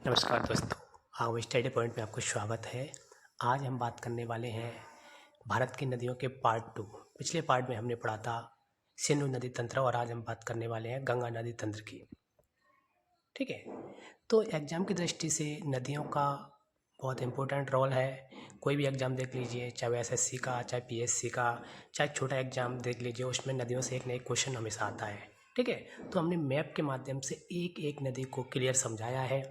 नमस्कार दोस्तों, आओ स्टडी पॉइंट में आपको स्वागत है। आज हम बात करने वाले हैं भारत की नदियों के पार्ट 2। पिछले पार्ट में हमने पढ़ा था सिंधु नदी तंत्र और आज हम बात करने वाले हैं गंगा नदी तंत्र की। ठीक है, तो एग्ज़ाम की दृष्टि से नदियों का बहुत इम्पोर्टेंट रोल है। कोई भी एग्ज़ाम देख लीजिए, चाहे वो एसएससी का, चाहे पीएससी का, चाहे छोटा एग्ज़ाम देख लीजिए, उसमें नदियों से एक न एक क्वेश्चन हमेशा आता है। ठीक है, तो हमने मैप के माध्यम से एक एक नदी को क्लियर समझाया है।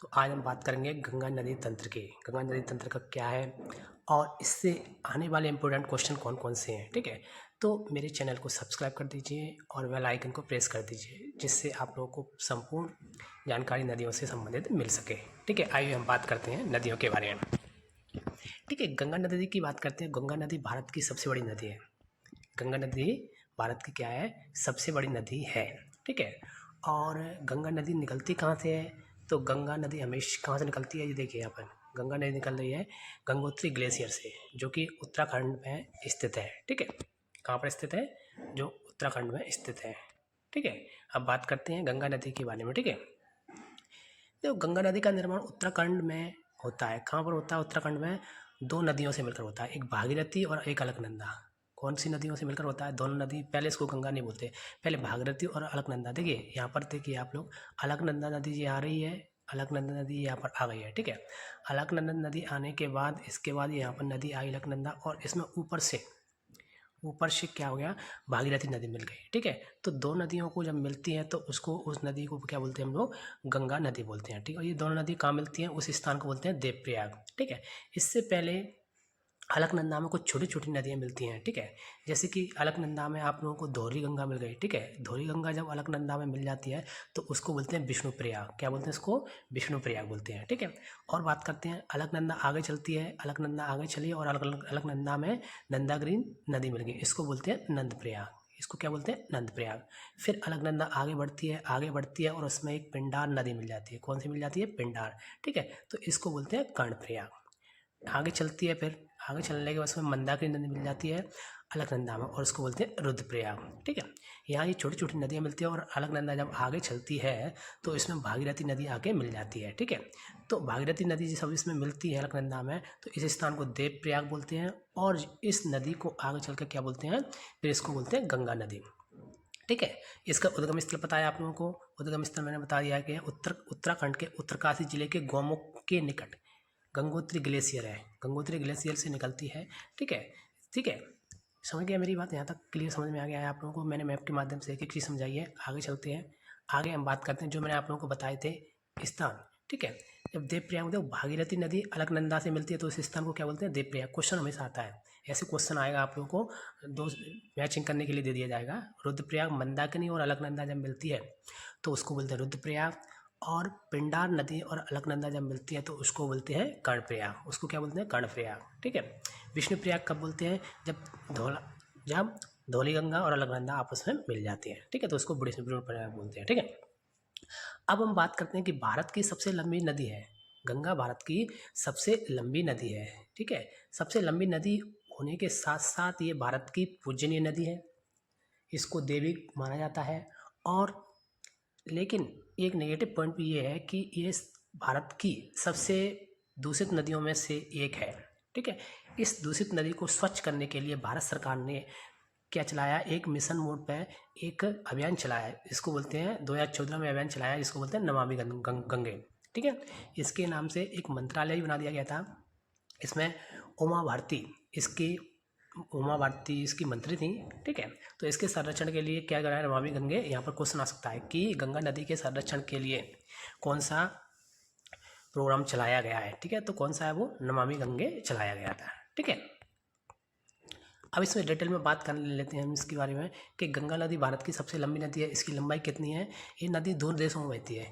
तो आज हम बात करेंगे गंगा नदी तंत्र की। गंगा नदी तंत्र का क्या है और इससे आने वाले इम्पोर्टेंट क्वेश्चन कौन कौन से हैं। ठीक है, तो मेरे चैनल को सब्सक्राइब कर दीजिए और बेल आइकन को प्रेस कर दीजिए, जिससे आप लोगों को संपूर्ण जानकारी नदियों से संबंधित मिल सके। ठीक है, आइए हम बात करते हैं नदियों के बारे में। ठीक है, गंगा नदी की बात करते हैं। गंगा नदी भारत की सबसे बड़ी नदी है। गंगा नदी भारत की क्या है, सबसे बड़ी नदी है। ठीक है, और गंगा नदी निकलती कहाँ से है, तो गंगा नदी हमेशा कहाँ से निकलती है, ये देखिए यहाँ पर गंगा नदी निकल रही है गंगोत्री ग्लेशियर से, जो कि उत्तराखंड में स्थित है। ठीक है, कहाँ पर स्थित है, जो उत्तराखंड में स्थित है। ठीक है, अब बात करते हैं गंगा नदी के बारे में। ठीक है, तो गंगा नदी का निर्माण उत्तराखंड में होता है। कहाँ पर होता है, उत्तराखंड में दो नदियों से मिलकर होता है, एक भागीरथी और एक अलकनंदा। कौन सी नदियों से मिलकर होता है, दोनों नदी। पहले इसको गंगा नहीं बोलते, पहले भागीरथी और अलकनंदा। देखिए यहाँ पर, देखिए आप लोग, अलकनंदा नदी ये आ रही है, अलकनंदा नदी यहाँ पर आ गई है। ठीक है, अलकनंदा नदी आने के बाद इसके बाद यहाँ पर नदी आई अलकनंदा, और इसमें ऊपर से क्या हो गया, भागीरथी नदी मिल गई। ठीक है, तो दो नदियों को जब मिलती हैं तो उसको, उस नदी को क्या बोलते हैं हम लोग, गंगा नदी बोलते हैं। ठीक है, और ये दोनों नदी कहाँ मिलती हैं, उस स्थान को बोलते हैं देवप्रयाग। ठीक है, इससे पहले अलकनंदा में कुछ छोटी छोटी नदियाँ मिलती हैं। ठीक है, जैसे कि अलकनंदा में आप लोगों को धौरी गंगा मिल गई। ठीक है, धौरी गंगा जब अलकनंदा में मिल जाती है तो उसको बोलते हैं विष्णुप्रयाग। क्या बोलते हैं इसको, विष्णुप्रयाग बोलते हैं। ठीक है, और बात करते हैं, अलकनंदा आगे चलती है, अलकनंदा आगे चली और अलकनंदा में नंदागिरी नदी मिल गई, इसको बोलते हैं नंदप्रयाग। इसको क्या बोलते हैं, नंदप्रयाग। फिर अलकनंदा आगे बढ़ती है और उसमें एक पिंडार नदी मिल जाती है। कौन सी मिल जाती है, पिंडार। ठीक है, तो इसको बोलते हैं कर्णप्रयाग। आगे चलती है, फिर आगे चलने के बाद उसमें मंदाकिनी नदी मिल जाती है अलकनंदा में, और उसको बोलते हैं रुद्रप्रयाग। ठीक है, यहाँ ये छोटी छोटी नदियाँ मिलती है, और अलकनंदा जब आगे चलती है तो इसमें भागीरथी नदी आके मिल जाती है। ठीक है, तो भागीरथी नदी सब इसमें मिलती है अलकनंदा में, तो इस स्थान को देवप्रयाग बोलते हैं, और इस नदी को आगे चल कर क्या बोलते हैं, फिर इसको बोलते हैं गंगा नदी। ठीक है, इसका उद्गम स्थल पता है आप लोगों को। उद्गम स्थल मैंने बता दिया कि उत्तराखंड के उत्तरकाशी जिले के गौमुख के निकट गंगोत्री ग्लेशियर है। गंगोत्री ग्लेशियर से निकलती है। ठीक है, ठीक है, समझ गया मेरी बात, यहाँ तक क्लियर समझ में आ गया है आप लोगों को। मैंने मैप के माध्यम से एक एक चीज़ समझाई है। आगे चलते हैं, आगे हम बात करते हैं जो मैंने आप लोगों को बताए थे स्थान। ठीक है, जब देवप्रयाग में भागीरथी नदी अलकनंदा से मिलती है तो उस स्थान को क्या बोलते हैं, देवप्रयाग। क्वेश्चन हमेशा आता है, ऐसे क्वेश्चन आएगा आप लोगों को, दो मैचिंग करने के लिए दे दिया जाएगा। रुद्रप्रयाग, मंदाकिनी और अलकनंदा जब मिलती है तो उसको बोलते हैं रुद्रप्रयाग, और पिंडार नदी और अलकनंदा जब मिलती है तो उसको बोलते हैं कर्णप्रयाग। उसको क्या बोलते हैं, कर्णप्रयाग। ठीक है, विष्णुप्रयाग कब बोलते हैं, जब धौली गंगा और अलकनंदा आपस में मिल जाती है। ठीक है, तो उसको विष्णुप्रयाग बोलते हैं। ठीक है, अब हम बात करते हैं कि भारत की सबसे लंबी नदी है गंगा। भारत की सबसे लंबी नदी है। ठीक है, सबसे लंबी नदी होने के साथ साथ ये भारत की पूजनीय नदी है, इसको देवी माना जाता है। और लेकिन एक नेगेटिव पॉइंट भी ये है कि ये भारत की सबसे दूषित नदियों में से एक है। ठीक है, इस दूषित नदी को स्वच्छ करने के लिए भारत सरकार ने क्या चलाया, एक मिशन मोड पे एक अभियान चलाया, इसको बोलते हैं 2014 में अभियान चलाया, जिसको बोलते हैं नमामि गंगे। ठीक है, इसके नाम से एक मंत्रालय भी बना दिया गया था। इसमें उमा भारती इसकी मंत्री थी। ठीक है, तो इसके संरक्षण के लिए क्या कराया, नमामि गंगे। यहाँ पर क्वेश्चन आ सकता है कि गंगा नदी के संरक्षण के लिए कौन सा प्रोग्राम चलाया गया है। ठीक है, तो कौन सा है वो, नमामि गंगे चलाया गया था। ठीक है, अब इसमें डिटेल में बात कर लेते हैं हम इसके बारे में कि गंगा नदी भारत की सबसे लंबी नदी है। इसकी लंबाई कितनी है, ये नदी दो देशों में बहती है,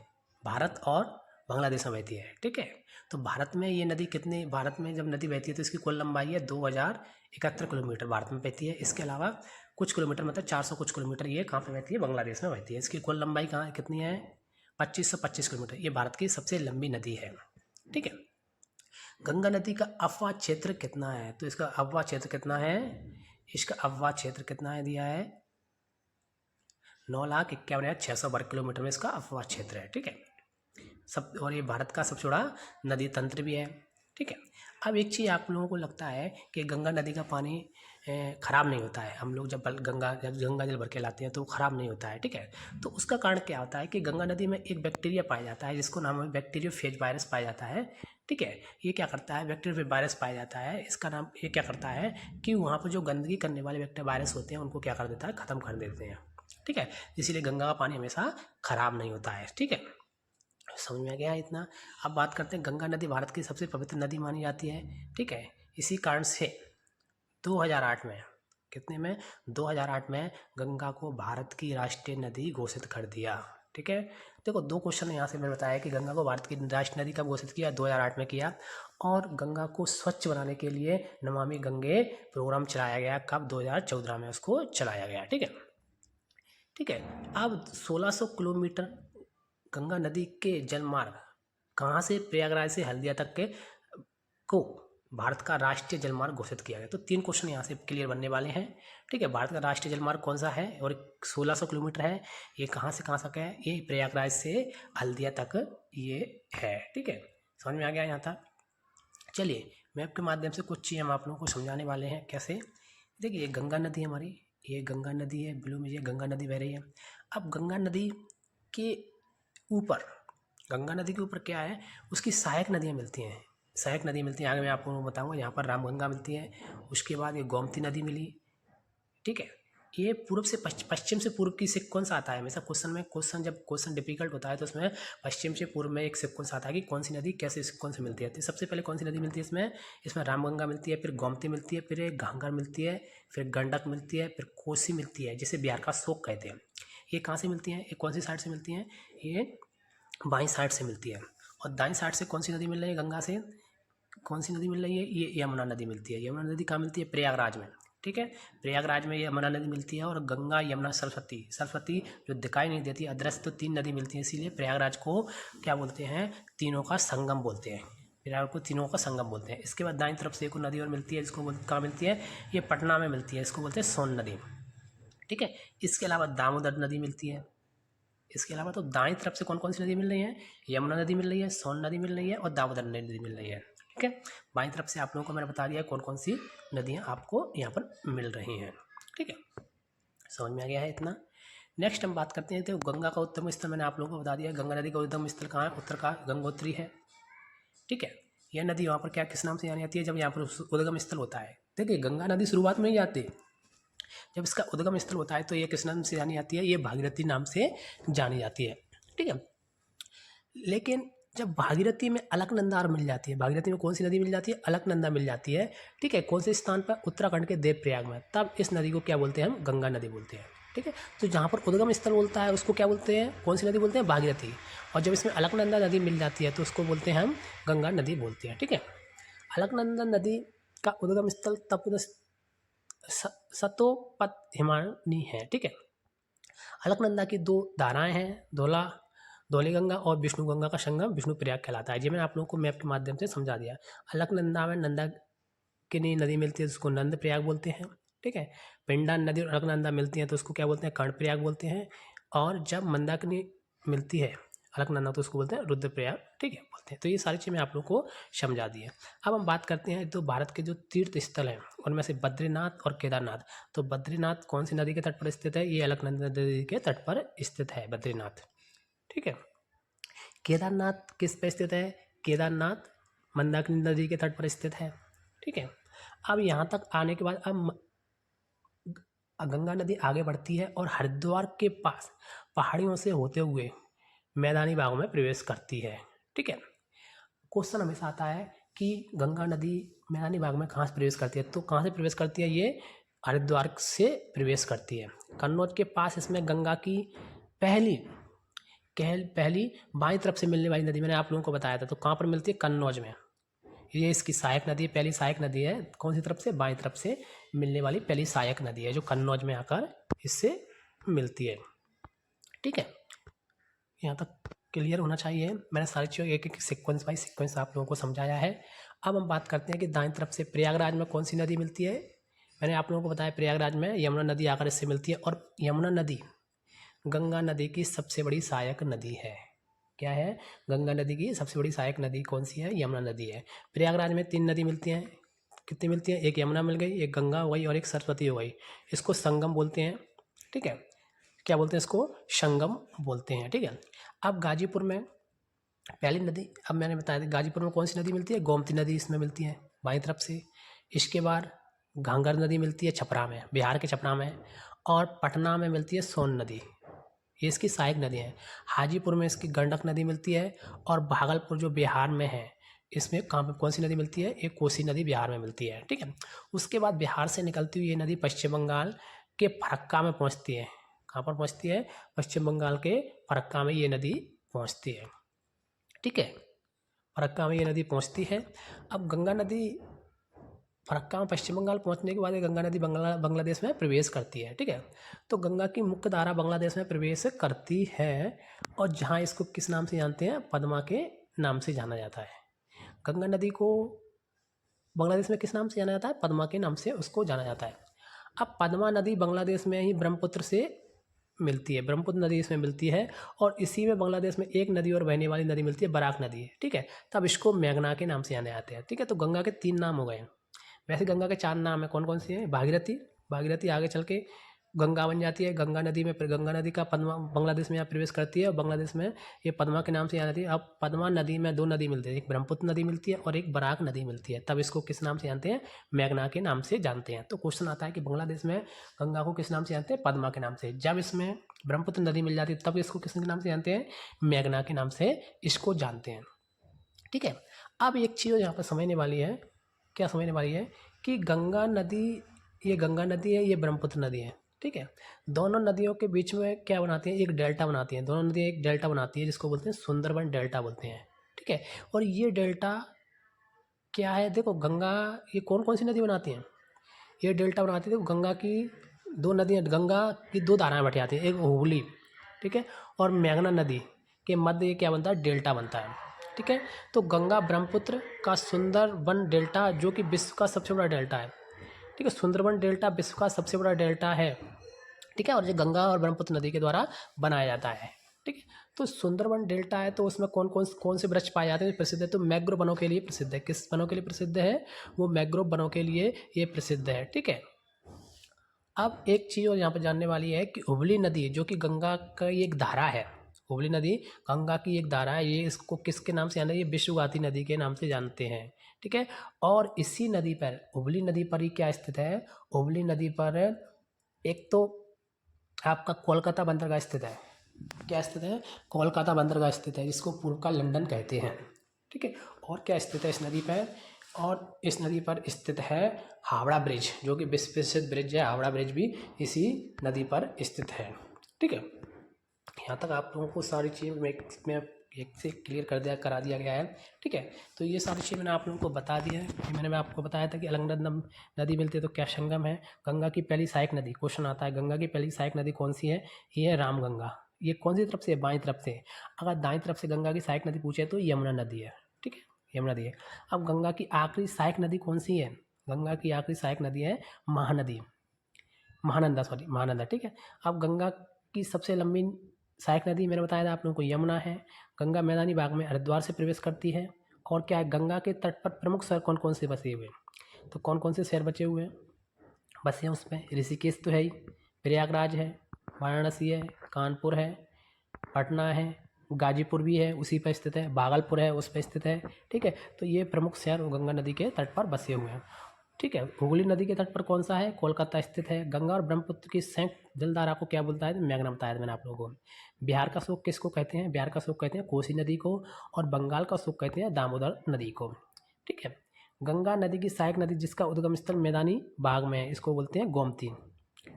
भारत और बांग्लादेश में बहती है। ठीक है, तो भारत में ये नदी कितनी, भारत में जब नदी बहती है तो इसकी कुल लंबाई है 2071 किलोमीटर भारत में बहती है। इसके अलावा कुछ किलोमीटर, मतलब 400 कुछ किलोमीटर ये कहाँ पर बहती है, बांग्लादेश में बहती है। इसकी कुल लंबाई कहाँ कितनी है, 2525 किलोमीटर। ये भारत की सबसे लंबी नदी है। ठीक है, गंगा नदी का अफवाह क्षेत्र कितना है, तो इसका अफवाह क्षेत्र कितना है, इसका अफवाह क्षेत्र कितना है, दिया है 9,51,600 वर्ग किलोमीटर में इसका अफवाह क्षेत्र है। ठीक है, और ये भारत का सबसे बड़ा नदी तंत्र भी है। ठीक है, अब एक चीज़ आप लोगों को लगता है कि गंगा नदी का पानी ख़राब नहीं होता है। हम लोग जब गंगा जल भर के लाते हैं तो वो ख़राब नहीं होता है। ठीक है, तो उसका कारण क्या होता है कि गंगा नदी में एक बैक्टीरिया पाया जाता है जिसको नाम है बैक्टीरियोफेज वायरस पाया जाता है। ठीक है, ये क्या करता है, बैक्टीरियोफेज वायरस पाया जाता है, इसका नाम ये क्या करता है कि वहाँ पर जो गंदगी करने वाले बैक्टीरिया वायरस होते हैं उनको क्या कर देता है, ख़त्म कर देते हैं। ठीक है, इसीलिए गंगा का पानी हमेशा ख़राब नहीं होता है। ठीक है, समझ में आ गया इतना। अब बात करते हैं, गंगा नदी भारत की सबसे पवित्र नदी मानी जाती है। ठीक है, इसी कारण से 2008 में, कितने में, 2008 में गंगा को भारत की राष्ट्रीय नदी घोषित कर दिया। ठीक है, देखो 2 क्वेश्चन यहाँ से मैंने बताया कि गंगा को भारत की राष्ट्रीय नदी कब घोषित किया, 2008 में किया, और गंगा को स्वच्छ बनाने के लिए नमामि गंगे प्रोग्राम चलाया गया कब, 2014 में उसको चलाया गया। ठीक है, ठीक है, अब 1600 किलोमीटर गंगा नदी के जलमार्ग कहाँ से, प्रयागराज से हल्दिया तक के को भारत का राष्ट्रीय जलमार्ग घोषित किया गया। तो 3 क्वेश्चन यहाँ से क्लियर बनने वाले हैं। ठीक है, भारत का राष्ट्रीय जलमार्ग कौन सा है और 1600 किलोमीटर है, ये कहाँ से कहाँ तक है, ये प्रयागराज से हल्दिया तक ये है। ठीक है, समझ में आ गया यहाँ तक। चलिए मैप के माध्यम से कुछ चीज़ हम आप लोगों को समझाने वाले हैं। कैसे, देखिए ये गंगा नदी हमारी, ये गंगा नदी है, ब्लू में ये गंगा नदी बह रही है। अब गंगा नदी के ऊपर, गंगा नदी के ऊपर क्या है, उसकी सहायक नदियाँ मिलती हैं, सहायक नदी मिलती है। आगे मैं आपको बताऊंगा, यहाँ पर रामगंगा मिलती है, उसके बाद ये गोमती नदी मिली। ठीक है, ये पूर्व से पश्चिम से पूर्व की सीक्वेंस आता है हमेशा क्वेश्चन में। जब क्वेश्चन डिफिकल्ट होता है तो उसमें पश्चिम से पूर्व में एक सीक्वेंस आता है कि कौन सी नदी कैसे सीक्वेंस मिलती है। तो सबसे पहले कौन सी नदी मिलती है इसमें रामगंगा मिलती है, फिर गोमती मिलती है, फिर घाघर मिलती है, फिर गंडक मिलती है, फिर कोसी मिलती है, जिसे बिहार का शोक कहते हैं। ये कहाँ से मिलती हैं, ये कौन सी साइड से मिलती हैं, ये बाईं साइड से मिलती है। और दाईं साइड से कौन सी नदी मिल रही है, गंगा से कौन सी नदी मिल रही है, ये यमुना नदी मिलती है। यमुना नदी कहाँ मिलती है, प्रयागराज में। ठीक है, प्रयागराज में ये यमुना नदी मिलती है, और गंगा यमुना सरस्वती जो दिखाई नहीं देती, अदृश्य, तो 3 नदी मिलती है, इसीलिए प्रयागराज को क्या बोलते हैं, तीनों का संगम बोलते हैं। प्रयागराज को तीनों का संगम बोलते हैं। इसके बाद दाईं तरफ से एक नदी और मिलती है, जिसको कहाँ मिलती है, ये पटना में मिलती है, इसको बोलते हैं सोन नदी। ठीक है, इसके अलावा दामोदर नदी मिलती है। इसके अलावा तो दाईं तरफ से कौन कौन सी नदी मिल रही है, यमुना नदी मिल रही है, सोन नदी मिल रही है, और दामोदर नदी मिल रही है। ठीक है, बाईं तरफ से आप लोगों को मैंने बता दिया कौन कौन सी नदियाँ आपको यहाँ पर मिल रही हैं। ठीक है, समझ में आ गया है इतना। नेक्स्ट हम बात करते हैं, तो गंगा का उद्गम स्थल मैंने आप लोगों को बता दिया। गंगा नदी का उद्गम स्थल कहाँ है, उत्तर का गंगोत्री है। ठीक है, यह नदी वहाँ पर क्या किस नाम से जानी जाती है, जब यहाँ पर उद्गम स्थल होता है। देखिए गंगा नदी शुरुआत में ही आती है, जब इसका उद्गम स्थल होता है तो ये किस नाम से जानी जाती है, ये भागीरथी नाम से जानी जाती है। ठीक है, लेकिन जब भागीरथी में अलकनंदा मिल जाती है, भागीरथी में कौन सी नदी मिल जाती है, अलकनंदा मिल जाती है। ठीक है, कौन से स्थान पर, उत्तराखंड के देवप्रयाग में, तब इस नदी को क्या बोलते हैं, हम गंगा नदी बोलते हैं। ठीक है, तो जहाँ पर उद्गम स्थल बोलता है उसको क्या बोलते हैं, कौन सी नदी बोलते हैं, भागीरथी। और जब इसमें अलकनंदा नदी मिल जाती है तो उसको बोलते हैं हम गंगा नदी बोलते हैं। ठीक है, अलकनंदा नदी का उद्गम स्थल तप सतोपत हिमानी है। ठीक है, अलकनंदा की 2 धाराएं हैं, धौली गंगा और विष्णु गंगा का संगम विष्णु प्रयाग कहलाता है। ये मैंने आप लोगों को मैप के माध्यम से समझा दिया। अलकनंदा में नंदा की नदी मिलती है, उसको नंद प्रयाग बोलते हैं। ठीक है, पिंडा नदी और अलकनंदा मिलती हैं तो उसको क्या बोलते हैं, कर्ण प्रयाग बोलते हैं। और जब मंदाकिनी मिलती है अलकनंदा तो उसको बोलते हैं रुद्रप्रयाग। ठीक है, बोलते हैं। तो ये सारी चीज़ मैं आप लोगों को समझा दी है। अब हम बात करते हैं तो भारत के जो तीर्थ स्थल हैं उनमें से बद्रीनाथ और केदारनाथ। तो बद्रीनाथ कौन सी नदी के तट पर स्थित है, ये अलकनंदा नदी के तट पर स्थित है बद्रीनाथ। ठीक है, केदारनाथ किस पे स्थित है, केदारनाथ मंदाकिनी नदी के तट पर स्थित है। ठीक है, अब यहाँ तक आने के बाद अब गंगा नदी आगे बढ़ती है और हरिद्वार के पास पहाड़ियों से होते हुए मैदानी भागों में प्रवेश करती है। ठीक है, क्वेश्चन हमेशा आता है कि गंगा नदी मैदानी भाग में कहाँ से प्रवेश करती है, तो कहाँ से प्रवेश करती है, ये हरिद्वार से प्रवेश करती है। कन्नौज के पास इसमें गंगा की पहली बाईं तरफ से मिलने वाली नदी मैंने आप लोगों को बताया था, तो कहाँ पर मिलती है, कन्नौज में। ये इसकी सहायक नदी है, पहली सहायक नदी है, कौन सी तरफ से, बाईं तरफ से मिलने वाली पहली सहायक नदी है जो कन्नौज में आकर इससे मिलती है। ठीक है, यहाँ तक क्लियर होना चाहिए। मैंने सारी चीज़ों एक एक सीक्वेंस बाई सीक्वेंस आप लोगों को समझाया है। अब हम बात करते हैं कि दाईं तरफ से प्रयागराज में कौन सी नदी मिलती है। मैंने आप लोगों को बताया प्रयागराज में यमुना नदी आकर इससे मिलती है, और यमुना नदी गंगा नदी की सबसे बड़ी सहायक नदी है। क्या है, गंगा नदी की सबसे बड़ी सहायक नदी कौन सी है, यमुना नदी है। प्रयागराज में 3 नदी मिलती हैं, कितनी मिलती हैं, एक यमुना मिल गई, एक गंगा हो गई और एक सरस्वती हो गई। इसको संगम बोलते हैं, ठीक है, क्या बोलते हैं इसको, संगम बोलते हैं, ठीक है। अब गाजीपुर में पहली नदी, अब मैंने बताया था गाजीपुर में कौन सी नदी मिलती है, गोमती नदी इसमें मिलती है बाईं तरफ से। इसके बाद घाघर नदी मिलती है छपरा में, बिहार के छपरा में, और पटना में मिलती है सोन नदी, ये इसकी सहायक नदी है। हाजीपुर में इसकी गंडक नदी मिलती है, और भागलपुर जो बिहार में है इसमें कहाँ पे कौन सी नदी मिलती है, एक कोसी नदी बिहार में मिलती है, ठीक है। उसके बाद बिहार से निकलती हुई ये नदी पश्चिम बंगाल के फरक्का में पहुँचती है। कहाँ पर पहुँचती है, पश्चिम बंगाल के फरक्का में ये नदी पहुँचती है, ठीक है, फरक्का में ये नदी पहुँचती है। अब गंगा नदी फरक्का में पश्चिम बंगाल पहुंचने के बाद ये गंगा नदी बांग्लादेश में प्रवेश करती है, ठीक है। तो गंगा की मुख्य धारा बांग्लादेश में प्रवेश करती है, और जहाँ इसको किस नाम से जानते हैं, पद्मा के नाम से जाना जाता है। गंगा नदी को बांग्लादेश में किस नाम से जाना जाता है, पद्मा के नाम से उसको जाना जाता है। अब पद्मा नदी बांग्लादेश में ही ब्रह्मपुत्र से मिलती है, ब्रह्मपुत्र नदी इसमें मिलती है, और इसी में बांग्लादेश में एक नदी और बहने वाली नदी मिलती है, बराक नदी, ठीक है। तब इसको मेघना के नाम से जाने जाते हैं, ठीक है। तो गंगा के 3 नाम हो गए। वैसे गंगा के 4 नाम है, कौन कौन सी हैं, भागीरथी आगे चल के गंगा बन जाती है। गंगा नदी में गंगा नदी का पद्मा बांग्लादेश में यहाँ प्रवेश करती है, और बांग्लादेश में ये पद्मा के नाम से याद आती है। अब पद्मा नदी में 2 नदी मिलती है, एक ब्रह्मपुत्र नदी मिलती है और एक बराक नदी मिलती है। तब इसको किस नाम से जानते हैं, मेघना के नाम से जानते हैं। तो क्वेश्चन आता है कि बांग्लादेश में गंगा को किस नाम से जानते हैं, पद्मा के नाम से। जब इसमें ब्रह्मपुत्र नदी मिल जाती है तब इसको किस नाम से जानते हैं, मेघना के नाम से इसको जानते हैं, ठीक है। अब एक चीज़ यहाँ पर समझने वाली है, क्या समझने वाली है कि गंगा नदी, ये गंगा नदी है, ये ब्रह्मपुत्र नदी है, ठीक है। दोनों नदियों के बीच में क्या बनाती हैं, एक डेल्टा बनाती हैं। दोनों नदियाँ एक डेल्टा बनाती है जिसको बोलते हैं सुंदरबन डेल्टा बोलते हैं, ठीक है। और ये डेल्टा क्या है, देखो गंगा, ये कौन कौन सी नदी बनाती हैं, ये डेल्टा बनाती है। देखो गंगा की 2 नदियाँ, गंगा की 2 धाराएँ बटी आती हैं, एक हुगली, ठीक है, और मेघना नदी के मध्य ये क्या बनता है, डेल्टा बनता है, ठीक है। तो गंगा ब्रह्मपुत्र का सुंदरबन डेल्टा जो कि विश्व का सबसे बड़ा डेल्टा है, ठीक है। सुंदरबन डेल्टा विश्व का सबसे बड़ा डेल्टा है, ठीक है, और ये गंगा और ब्रह्मपुत्र नदी के द्वारा बनाया जाता है, ठीक है। तो सुंदरबन डेल्टा है, तो उसमें कौन से वृक्ष पाए जाते हैं, प्रसिद्ध है, तो मैंग्रोव वनों के लिए प्रसिद्ध है। किस वनों के लिए प्रसिद्ध है, वो मैंग्रोव वनों के लिए ये प्रसिद्ध है, ठीक है। अब एक चीज़ और यहाँ पर जानने वाली है कि हुगली नदी जो कि गंगा का एक धारा है, हुगली नदी गंगा की एक धारा है, ये इसको किसके नाम से जानते हैं, ये विश्वगाती नदी के नाम से जानते हैं, ठीक है। और इसी नदी पर, हुगली नदी पर ही क्या स्थित है, हुगली नदी पर एक तो आपका कोलकाता बंदरगाह स्थित है, क्या स्थित है, कोलकाता बंदरगाह स्थित है, जिसको पूर्व का लंदन कहते हैं, ठीक है। और क्या स्थित है इस नदी पर, और इस नदी पर स्थित है हावड़ा ब्रिज, जो कि विश्व प्रसिद्ध ब्रिज है, हावड़ा ब्रिज भी इसी नदी पर स्थित है, ठीक है। यहाँ तक आप लोगों को सारी चीज़ में एक से क्लियर करा दिया गया है, ठीक है। तो ये सारी चीज़ मैंने आप लोगों को बता दी है। मैं आपको बताया था कि अलंगनंद नदी मिलती है तो क्या संगम है। गंगा की पहली सहायक नदी, क्वेश्चन आता है गंगा की पहली सहायक नदी कौन सी है, ये है रामगंगा। ये कौन सी तरफ से है, बाईं तरफ से। अगर दाईं तरफ से गंगा की सहायक नदी पूछे तो यमुना नदी है, ठीक है, यमुना नदी है। अब गंगा की आखिरी सहायक नदी कौन सी है, गंगा की आखिरी सहायक नदी है महानदी, महानंदा, ठीक है। अब गंगा की सबसे लंबी सहायक नदी मैंने बताया था आप लोगों को, यमुना है। गंगा मैदानी भाग में हरिद्वार से प्रवेश करती है। और क्या है, गंगा के तट पर प्रमुख शहर कौन कौन से बसे हुए हैं, तो कौन कौन से शहर बचे हुए हैं, बसे हैं उसमें, ऋषिकेश तो है ही, प्रयागराज है, वाराणसी है, कानपुर है, पटना है, गाजीपुर भी है उसी पर स्थित है, भागलपुर है उस पर स्थित है, ठीक है। तो ये प्रमुख शहर गंगा नदी के तट पर बसे हुए हैं, ठीक है। हुगली नदी के तट पर कौन सा है, कोलकाता स्थित है। गंगा और ब्रह्मपुत्र की संयुक्त जलधारा को क्या बोलता है, तो मेघना बताया था मैंने आप लोगों को। बिहार का शोक किसको कहते हैं, बिहार का शोक कहते हैं कोसी नदी को, और बंगाल का शोक कहते हैं दामोदर नदी को, ठीक है। गंगा नदी की सहायक नदी जिसका उद्गम स्थल मैदानी भाग में है, इसको बोलते हैं गोमती।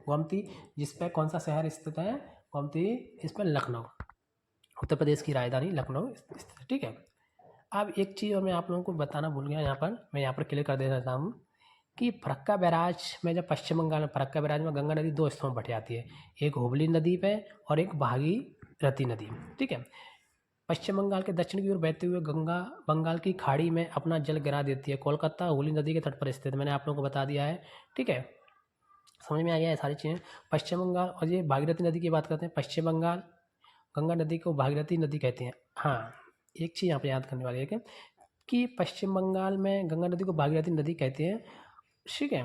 गोमती जिस पर कौन सा शहर स्थित है, गोमती इस पर लखनऊ, उत्तर प्रदेश की राजधानी लखनऊ स्थित है, ठीक है। अब एक चीज़ और मैं आप लोगों को बताना भूल गया, मैं यहाँ पर क्लियर कर देना चाहता हूँ कि फरक्का बैराज में, जब पश्चिम बंगाल में फरक्का बैराज में गंगा नदी 2 हिस्सों में बट जाती है, एक हुगली नदी पे और एक भागीरथी नदी, ठीक है। पश्चिम बंगाल के दक्षिण की ओर बहते हुए गंगा बंगाल की खाड़ी में अपना जल गिरा देती है। कोलकाता हुगली नदी के तट पर स्थित, मैंने आप लोगों को बता दिया है, ठीक है। समझ में आ गया है सारी चीज़ें। पश्चिम बंगाल, और ये भागीरथी नदी की बात करते हैं, पश्चिम बंगाल गंगा नदी को भागीरथी नदी कहते हैं। हाँ, एक चीज़ यहाँ पे याद करने वाली है कि पश्चिम बंगाल में गंगा नदी को भागीरथी नदी कहते हैं, ठीक है,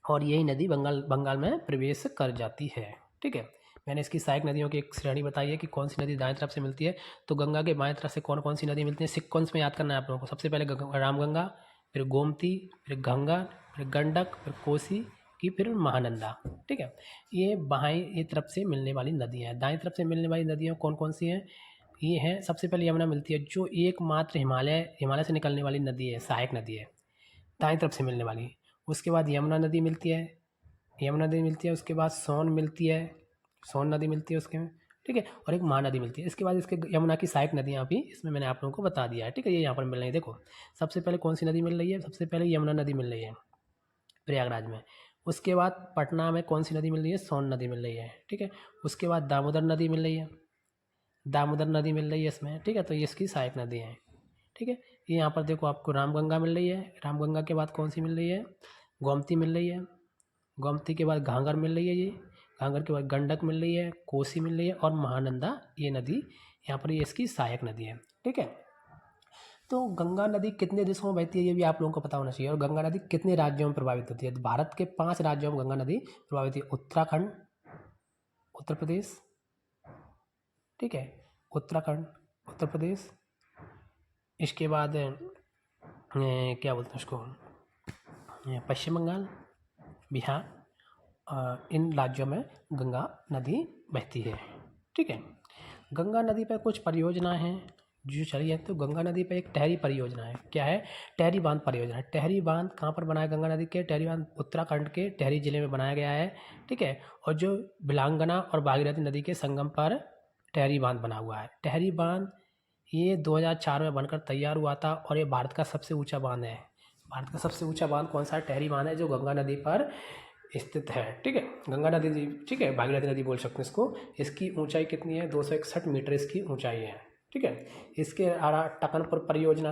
और यही नदी बंगाल में प्रवेश कर जाती है, ठीक है। मैंने इसकी सहायक नदियों की एक श्रेणी बताई है कि कौन सी नदी दाएं तरफ से मिलती है। तो गंगा के बाएं तरफ से कौन कौन सी नदी मिलती है, सिक्वेंस में याद करना है आप लोगों को। सबसे पहले रामगंगा, फिर गोमती, फिर गंगा, फिर गंडक, फिर कोसी की, फिर महानंदा, ठीक है। ये बाएं तरफ से मिलने वाली नदियाँ हैं। दाएं तरफ से मिलने वाली नदियाँ कौन कौन सी हैं, ये हैं, सबसे पहले यमुना मिलती है, जो एकमात्र हिमालय से निकलने वाली नदी है, सहायक नदी है, दाएं तरफ से मिलने वाली। उसके बाद यमुना नदी मिलती है, उसके बाद सोन नदी मिलती है उसके में, ठीक है, और एक महानदी मिलती है। इसके बाद इसके यमुना की सहायक नदियाँ भी इसमें मैंने आप लोगों को बता दिया है, ठीक है। ये यहाँ पर मिल रही है, देखो सबसे पहले कौन सी नदी मिल रही है, सबसे पहले यमुना नदी मिल रही है प्रयागराज में। उसके बाद पटना में कौन सी नदी मिल रही है, सोन नदी मिल रही है, ठीक है। उसके बाद दामोदर नदी मिल रही है इसमें, ठीक है। तो ये इसकी सहायक नदी है, ठीक है। ये यहाँ पर देखो आपको रामगंगा मिल रही है, रामगंगा के बाद कौन सी मिल रही है, गोमती मिल रही है, गोमती के बाद घाघर मिल रही है, ये घाघर के बाद गंडक मिल रही है, कोसी मिल रही है, और महानंदा ये नदी यहाँ पर ये इसकी सहायक नदी है, ठीक है। तो गंगा नदी कितने देशों में बहती है ये भी आप लोगों को पता होना चाहिए। और गंगा नदी कितने राज्यों में प्रभावित होती है, तो भारत के 5 राज्यों में गंगा नदी प्रभावित है। उत्तराखंड, उत्तर प्रदेश, ठीक है, उत्तराखंड, उत्तर प्रदेश, इसके बाद क्या बोलते हैं उसको, पश्चिम बंगाल, बिहार, इन राज्यों में गंगा नदी बहती है, ठीक है। गंगा नदी पर कुछ परियोजनाएं हैं जो चली है। तो गंगा नदी पर एक टहरी परियोजना है, क्या है, टहरी बांध परियोजना। टहरी बांध कहाँ पर बनाया गंगा नदी के, टहरी बांध उत्तराखंड के टहरी जिले में बनाया गया है, ठीक है। और जो बिलांगना और भागीरथी नदी के संगम पर टहरी बांध बना हुआ है। टहरी बांध ये 2004 में बनकर तैयार हुआ था, और ये भारत का सबसे ऊंचा बांध है। भारत का सबसे ऊंचा बांध कौन सा है, टहरी बांध है, जो गंगा नदी पर स्थित है, ठीक है। गंगा नदी, ठीक है, भागीरथी नदी बोल सकते हैं इसको। इसकी ऊंचाई कितनी है, 261 मीटर इसकी ऊंचाई है, ठीक है। इसके अलावा टकनपुर परियोजना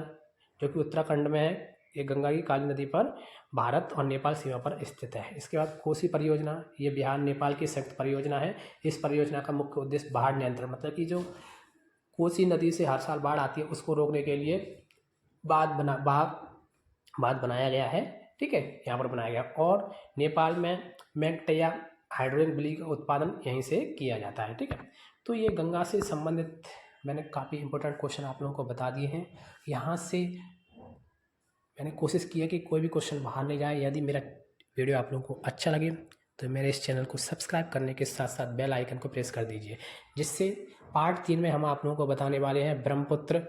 जो कि उत्तराखंड में है, ये गंगा की काली नदी पर भारत और नेपाल सीमा पर स्थित है। इसके बाद कोसी परियोजना, ये बिहार नेपाल की संयुक्त परियोजना है। इस परियोजना का मुख्य उद्देश्य बाढ़ नियंत्रण, मतलब कि जो कोसी नदी से हर साल बाढ़ आती है उसको रोकने के लिए बांध बनाया गया है, ठीक है, यहाँ पर बनाया गया। और नेपाल में मेंगटैया हाइड्रोजन बिजली का उत्पादन यहीं से किया जाता है, ठीक है। तो ये गंगा से संबंधित मैंने काफ़ी इंपॉर्टेंट क्वेश्चन आप लोगों को बता दिए हैं। यहाँ से मैंने कोशिश की है कि कोई भी क्वेश्चन बाहर नहीं जाए। यदि मेरा वीडियो आप लोगों को अच्छा लगे तो मेरे इस चैनल को सब्सक्राइब करने के साथ साथ बेल आइकन को प्रेस कर दीजिए, जिससे पार्ट 3 में हम आप लोगों को बताने वाले हैं ब्रह्मपुत्र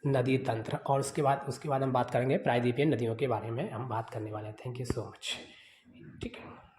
नदी तंत्र, और उसके बाद हम बात करेंगे प्रायद्वीपीय नदियों के बारे में हम बात करने वाले हैं। थैंक यू सो मच, ठीक है।